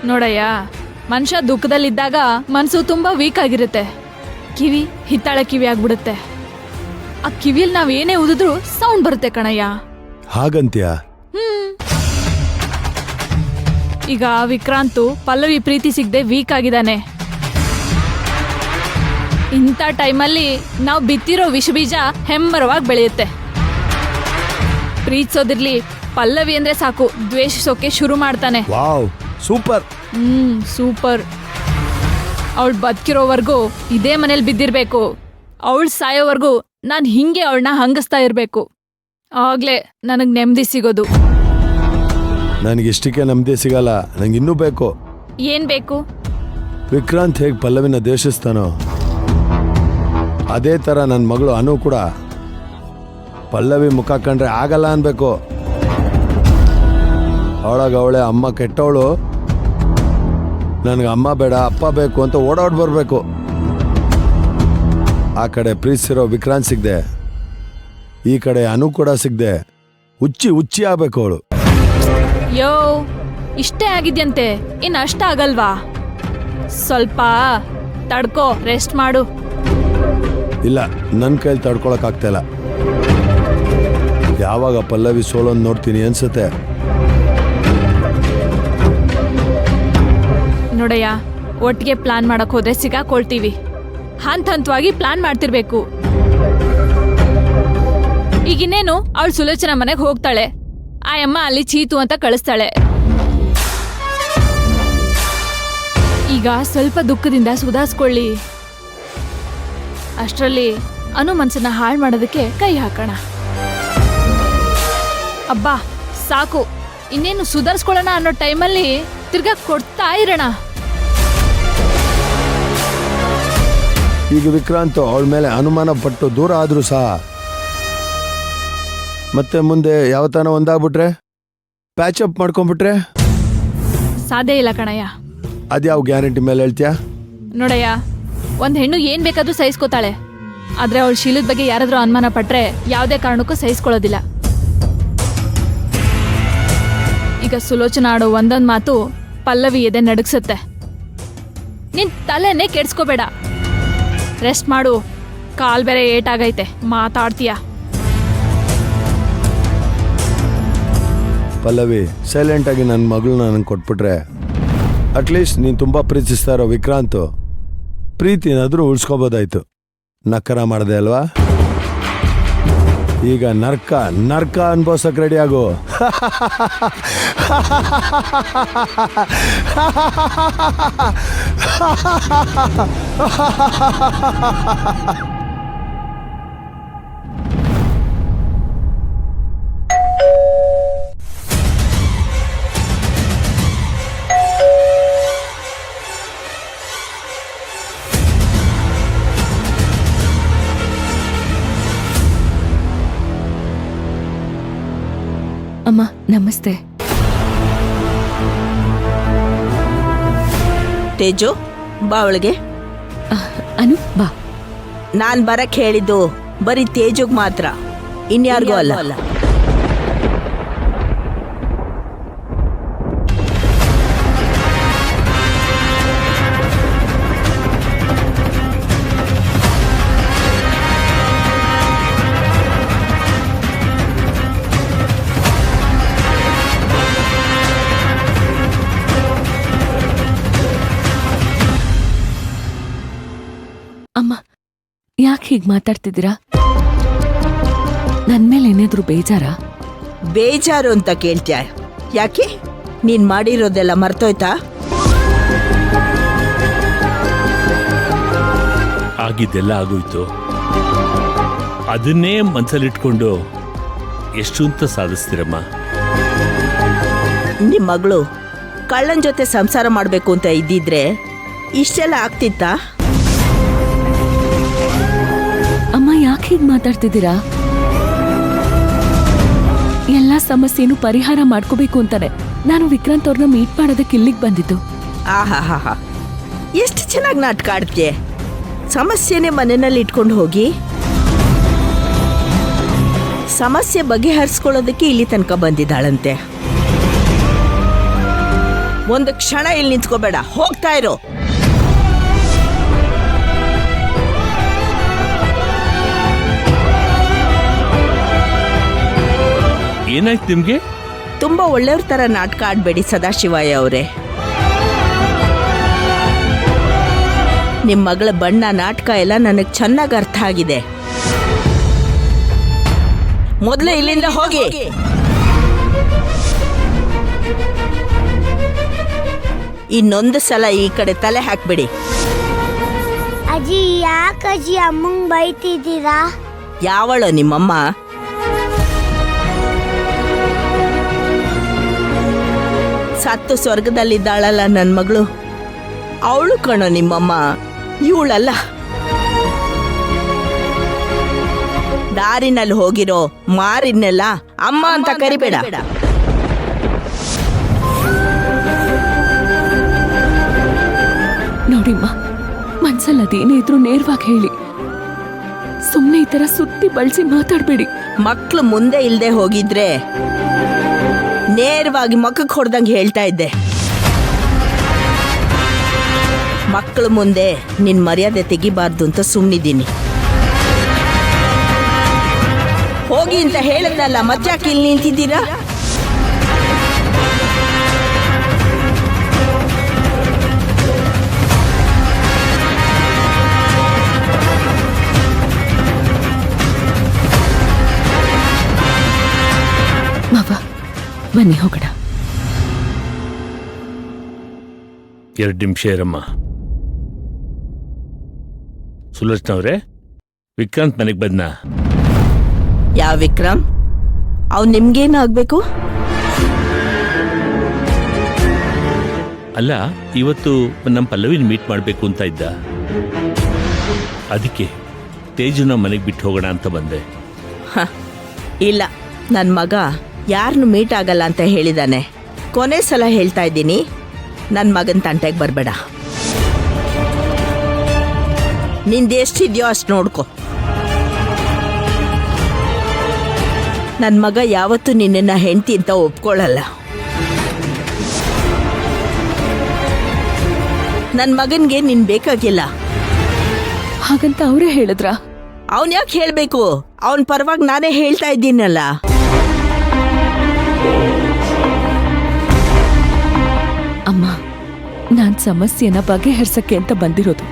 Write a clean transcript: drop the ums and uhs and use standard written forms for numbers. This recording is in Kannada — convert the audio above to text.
ನೋಡಯ್ಯ, ಮನುಷ್ಯ ದುಃಖದಲ್ಲಿದ್ದಾಗ ಮನಸ್ಸು ತುಂಬಾ ವೀಕ್ ಆಗಿರುತ್ತೆ. ಕಿವಿ ಹಿತ್ತಾಳೆ ಕಿವಿ ಆಗ್ಬಿಡುತ್ತೆ. ಆ ಕಿವಿಯಲ್ಲಿ ನಾವೇನೇ ಊದಿದ್ರು ಸೌಂಡ್ ಬರುತ್ತೆ ಕಣಯ್ಯ. ಹಾಗಂತ್ಯಾ? ಈಗ ವಿಕ್ರಾಂತು ಪಲ್ಲವಿ ಪ್ರೀತಿ ಸಿಗದೆ ವೀಕ್ ಆಗಿದ್ದಾನೆ. ಇಂಥ ಟೈಮಲ್ಲಿ ನಾವು ಬಿತ್ತಿರೋ ವಿಷಬೀಜ ಹೆಮ್ಮರವಾಗಿ ಬೆಳೆಯುತ್ತೆ. ಪ್ರೀತಿಸೋದಿರ್ಲಿ, ಪಲ್ಲವಿ ಅಂದ್ರೆ ಸಾಕು ದ್ವೇಷಿಸೋಕೆ ಶುರು ಮಾಡ್ತಾನೆ. Wow, super. ಸೂಪರ್. ಅವಳು ಬದುಕಿರೋವರೆಗೂ ಇದೇ ಮನೇಲಿ ಬಿದ್ದಿರ್ಬೇಕು. ಅವಳು ಸಾಯೋವರೆಗೂ ನಾನು ಹಿಂಗೆ ಅವಳನ್ನ ಹಂಗಿಸ್ತಾ ಇರ್ಬೇಕು. ಆಗ್ಲೇ ನನಗ್ ನೆಮ್ಮದಿ ಸಿಗೋದು. ನನಗಿಷ್ಟಕ್ಕೆ ನೆಮ್ಮದಿ ಸಿಗಲ್ಲ, ನಂಗೆ ಇನ್ನೂ ಬೇಕು. ಏನ್ ಬೇಕು? ವಿಕ್ರಾಂತ್ ಹೇಗೆ ಪಲ್ಲವಿನ ದ್ವೇಷಿಸ್ತಾನೋ ಅದೇ ಥರ ನನ್ನ ಮಗಳು ಅನು ಕೂಡ ಪಲ್ಲವಿ ಮುಖ ಕಂಡ್ರೆ ಆಗಲ್ಲ ಅನ್ಬೇಕು. ಅವಳೇ ಅಮ್ಮ ಕೆಟ್ಟವಳು, ನನಗೆ ಅಮ್ಮ ಬೇಡ ಅಪ್ಪ ಬೇಕು ಅಂತ ಓಡಾಡ್ ಬರಬೇಕು. ಆ ಕಡೆ ಪ್ರೀತಿಸಿರೋ ವಿಕ್ರಾಂತ್ ಸಿಗದೆ, ಈ ಕಡೆ ಅನು ಕೂಡ ಸಿಗದೆ ಹುಚ್ಚಿ ಆಗ್ಬೇಕು ಅವಳು. ಯೋ, ಇಷ್ಟೇ ಆಗಿದ್ಯಂತೆ, ಇನ್ನು ಅಷ್ಟ ಆಗಲ್ವಾ? ಸ್ವಲ್ಪ ತಡ್ಕೋ, ರೆಸ್ಟ್ ಮಾಡು. ಇಲ್ಲ, ನನ್ನ ಕೈಲಿ ತಡ್ಕೊಳಕ್ಕಾಗ್ತಾಯಿಲ್ಲ. ಯಾವಾಗ ಪಲ್ಲವಿ ಸೋಲೊಂದು ನೋಡ್ತೀನಿ ಅನ್ಸುತ್ತೆ. ನೋಡಯ್ಯ, ಒಟ್ಟಿಗೆ ಪ್ಲಾನ್ ಮಾಡಕ್ ಹೋದ್ರೆ ಸಿಗಾಕೊಳ್ತೀವಿ. ಹಂತವಾಗಿ ಪ್ಲಾನ್ ಮಾಡ್ತಿರ್ಬೇಕು. ಈಗಿನ್ನೇನು ಅವಳು ಸುಲೋಚನಾ ಮನೆಗೆ ಹೋಗ್ತಾಳೆ, ಆಯಮ್ಮ ಅಲ್ಲಿ ಚೀತು ಅಂತ ಕಳಿಸ್ತಾಳೆ. ಈಗ ಸ್ವಲ್ಪ ದುಃಖದಿಂದ ಸುಧಾರಿಸ್ಕೊಳ್ಳಿ. ಅಷ್ಟರಲ್ಲಿ ಅನು ಮನ್ಸನ್ನ ಹಾಳು ಮಾಡೋದಕ್ಕೆ ಕೈ ಹಾಕೋಣ. ಅಬ್ಬಾ ಸಾಕು, ಇನ್ನೇನು ಸುಧಾರಿಸ್ಕೊಳ್ಳೋಣ ಅನ್ನೋ ಟೈಮಲ್ಲಿ ತಿರ್ಗಾ ಕೊಡ್ತಾ ಇರೋಣ. ಈಗ ವಿಕ್ರಾಂತ್ ಅವಳ ಮೇಲೆ ಅನುಮಾನ ಪಟ್ಟು ದೂರ ಆದ್ರೂ ಸಹ ಮತ್ತೆ ಮುಂದೆ ಯಾವತ್ತಾನ ಒಂದಾಗ್ಬಿಟ್ರೆ, ಪ್ಯಾಚಪ್ ಮಾಡ್ಕೊಂಡ್ಬಿಟ್ರೆ ಸಾಧ್ಯ ಇಲ್ಲ ಕಣಯ್ಯ. ಅದ್ಯಾವ ಗ್ಯಾರಂಟಿ ಮೇಲೆ ಹೇಳ್ತೀಯಾ? ನೋಡಯ್ಯ, ಒಂದ್ ಹೆಣ್ಣು ಏನ್ ಬೇಕಾದ್ರೂ ಸಹಿಸ್ಕೋತಾಳೆ. ಆದ್ರೆ ಅವಳ ಶೀಲದ ಬಗ್ಗೆ ಯಾರಾದ್ರೂ ಅನುಮಾನ ಪಟ್ರೆ ಯಾವುದೇ ಕಾರಣಕ್ಕೂ ಸಹಿಸ್ಕೊಳ್ಳೋದಿಲ್ಲ. ಈಗ ಸುಲೋಚನಾ ಆಡೋ ಒಂದೊಂದ್ ಮಾತು ಪಲ್ಲವಿ ಎದೆ ನಡುಗ್ಸತ್ತೆ. ನಿನ್ ತಲೆನೇ ಕೆಡ್ಸ್ಕೋಬೇಡ, ರೆಸ್ಟ್ ಮಾಡು. ಕಾಲ್ ಬೇರೆ ಏಟಾಗೈತೆ, ಮಾತಾಡ್ತೀಯ. ಪಲ್ಲವಿ, ಸೈಲೆಂಟ್ ಆಗಿ ನನ್ನ ಮಗಳನ್ನ ನನಗೆ ಕೊಟ್ಬಿಟ್ರೆ ಅಟ್ಲೀಸ್ಟ್ ನೀನು ತುಂಬ ಪ್ರೀತಿಸ್ತಾ ಇರೋ ವಿಕ್ರಾಂತ್ ಪ್ರೀತಿನಾದ್ರೂ ಉಳಿಸ್ಕೋಬೋದಾಯ್ತು. ನಕ್ಕರ ಮಾಡಿದೆ ಅಲ್ವಾ? ಈಗ ನರ್ಕ ಅನ್ಬೋಸಕ್ ರೆಡಿ ಆಗು. ಅಮ್ಮ ನಮಸ್ತೆ. ತೇಜು, ಬಾ ಒಳಗೆ. ಅನು ಬಾ. ನಾನ್ ಬರಕ್ ಹೇಳಿದ್ದು ಬರೀ ತೇಜುಗ್ ಮಾತ್ರ, ಇನ್ಯಾರಿಗೂ ಅಲ್ಲ. ಅಮ್ಮ, ಯಾಕೆ ಹೀಗೆ ಮಾತಾಡ್ತಿದ್ದೀರಾ? ನನ್ ಮೇಲೆ ಏನಾದ್ರು ಬೇಜಾರಾ? ಬೇಜಾರು ಅಂತ ಕೇಳ್ತ್ಯಾ? ಯಾಕೆ, ನೀನ್ ಮಾಡಿರೋದೆಲ್ಲ ಮರ್ತೋಯ್ತಾ? ಆಗಿದ್ದೆಲ್ಲ ಆಗೋಯ್ತು. ಅದನ್ನೇ ಮನಸ್ಸಲ್ಲಿಟ್ಕೊಂಡು ಎಷ್ಟು ಅಂತ ಸಾಧಿಸ್ತೀರಮ್ಮ? ನಿಮ್ ಮಗಳು ಕಳ್ಳನ್ ಜೊತೆ ಸಂಸಾರ ಮಾಡ್ಬೇಕು ಅಂತ ಇದ್ದಿದ್ರೆ ಇಷ್ಟೆಲ್ಲ ಆಗ್ತಿತ್ತಾ? ಅಮ್ಮ, ಯಾಕೆ ಹೀಗೆ ಮಾತಾಡ್ತಿದ್ದೀರಾ? ಎಲ್ಲಾ ಸಮಸ್ಯೆನೂ ಪರಿಹಾರ ಮಾಡ್ಕೋಬೇಕು ಅಂತಾನೆ ನಾನು ವಿಕ್ರಾಂತ್ ಅವ್ರನ್ನ ಮೀಟ್ ಮಾಡೋದಕ್ಕೆ ಇಲ್ಲಿಗೆ ಬಂದಿದ್ದು. ಆಹಾ, ಎಷ್ಟು ಚೆನ್ನಾಗಿ ನಾಟಕ ಆಡ್ತೀಯ. ಸಮಸ್ಯೆನೇ ಮನೆಯಲ್ಲಿ ಇಟ್ಕೊಂಡು ಹೋಗಿ ಸಮಸ್ಯೆ ಬಗೆಹರಿಸ್ಕೊಳ್ಳೋದಕ್ಕೆ ಇಲ್ಲಿ ತನಕ ಬಂದಿದ್ದಾಳಂತೆ. ಒಂದು ಕ್ಷಣ ಇಲ್ಲಿ ನಿಂತ್ಕೋಬೇಡ, ಹೋಗ್ತಾ ಇರೋ. ಏನಾಯ್ತು ನಿಮ್ಗೆ? ತುಂಬಾ ಒಳ್ಳೆಯವ್ರ ತರ ನಾಟಕ ಆಡ್ಬೇಡಿ ಸದಾಶಿವಯ್ಯ ಅವರೇ. ನಿಮ್ ಮಗಳ ಬಣ್ಣ ನಾಟಕ ಎಲ್ಲ ನನಗ್ ಚೆನ್ನಾಗಿ ಅರ್ಥ ಆಗಿದೆ. ಮೊದಲೇ ಇಲ್ಲಿಂದ ಹೋಗಿ. ಇನ್ನೊಂದು ಸಲ ಈ ಕಡೆ ತಲೆ ಹಾಕ್ಬಿಡಿ. ಅಜ್ಜಿ ಯಾಕಜ್ಜಿ ಅಮ್ಮಂಗ್ ಬೈತಿದ್ದೀರಾ? ಯಾವಳೋ ನಿಮ್ಮಮ್ಮ? ಸತ್ತು ಸ್ವರ್ಗದಲ್ಲಿದ್ದಾಳಲ್ಲ ನನ್ನ ಮಗಳು, ಅವಳು ಕಣೋ ನಿಮ್ಮಮ್ಮ, ಇವಳಲ್ಲ. ದಾರಿನಲ್ಲಿ ಹೋಗಿರೋ ಮಾರಿನೆಲ್ಲ ಅಮ್ಮ ಅಂತ ಕರಿಬೇಡ. ನೋಡಿಮ್ಮ, ಮನ್ಸಲ್ಲಿ ಅದೇನೇ ಇದ್ರೂ ನೇರವಾಗಿ ಹೇಳಿ. ಸುಮ್ಮನೆ ಈ ತರ ಸುತ್ತಿ ಬಳಸಿ ಮಾತಾಡ್ಬೇಡಿ. ಮಕ್ಳು ಮುಂದೆ ಇಲ್ದೆ ಹೋಗಿದ್ರೆ ನೇರವಾಗಿ ಮಕ್ಕಕ್ಕೆ ಹೊಡೆದಂಗೆ ಹೇಳ್ತಾ ಇದ್ದೆ. ಮಕ್ಕಳ ಮುಂದೆ ನಿನ್ ಮರ್ಯಾದೆ ತೆಗಿಬಾರ್ದು ಅಂತ ಸುಮ್ಮನಿದ್ದೀನಿ. ಹೋಗಿ ಅಂತ ಹೇಳದ್ನಲ್ಲ, ಮತ್ತ್ಯಾಕೆ ಇಲ್ಲಿ ನಿಂತಿದ್ದೀರಾ? ಮಾವ, ಬನ್ನಿ ಹೋಗೋಣ. 2 ನಿಮಿಷ ಇರಮ್ಮ. ಸುಲೋಚನಾ ಅವರೇ, ವಿಕ್ರಾಂತ್ ಮನೆಗೆ ಬಂದ? ಯಾವ ವಿಕ್ರಮ್? ಅವ್ ನಿಮ್ಗೇನಾಗ್ಬೇಕು? ಅಲ್ಲ, ಇವತ್ತು ನಮ್ಮ ಪಲ್ಲವಿನ ಮೀಟ್ ಮಾಡಬೇಕು ಅಂತ ಇದ್ದ. ಅದಕ್ಕೆ ತೇಜುನ ಮನೆಗೆ ಬಿಟ್ಟು ಹೋಗೋಣ ಅಂತ ಬಂದೆ. ಇಲ್ಲ, ನನ್ನ ಮಗ ಯಾರನ್ನು ಮೀಟ್ ಆಗಲ್ಲ ಅಂತ ಹೇಳಿದಾನೆ. ಕೊನೆ ಸಲ ಹೇಳ್ತಾ ಇದ್ದೀನಿ, ನನ್ನ ಮಗನ ತಂಟೆಗೆ ಬರಬೇಡ. ನಿಂದೆಷ್ಟಿದೆಯೋ ಅಷ್ಟು ನೋಡ್ಕೊ. ನನ್ನ ಮಗ ಯಾವತ್ತೂ ನಿನ್ನನ್ನ ಹೆಂಡತಿ ಅಂತ ಒಪ್ಕೊಳ್ಳಲ್ಲ. ನನ್ನ ಮಗನ್ಗೆ ನೀನ್ ಬೇಕಾಗಿಲ್ಲ. ಹಾಗಂತ ಅವರೇ ಹೇಳಿದ್ರ? ಅವನ್ ಯಾಕೆ ಹೇಳ್ಬೇಕು? ಅವನ್ ಪರವಾಗಿ ನಾನೇ ಹೇಳ್ತಾ ಇದ್ದೀನಲ್ಲ. ಅಮ್ಮ, ನಾನ್ ಸಮಸ್ಯೆನ ಬಗೆಹರಿಸಕ್ಕೆ ಅಂತ ಬಂದಿರೋದು.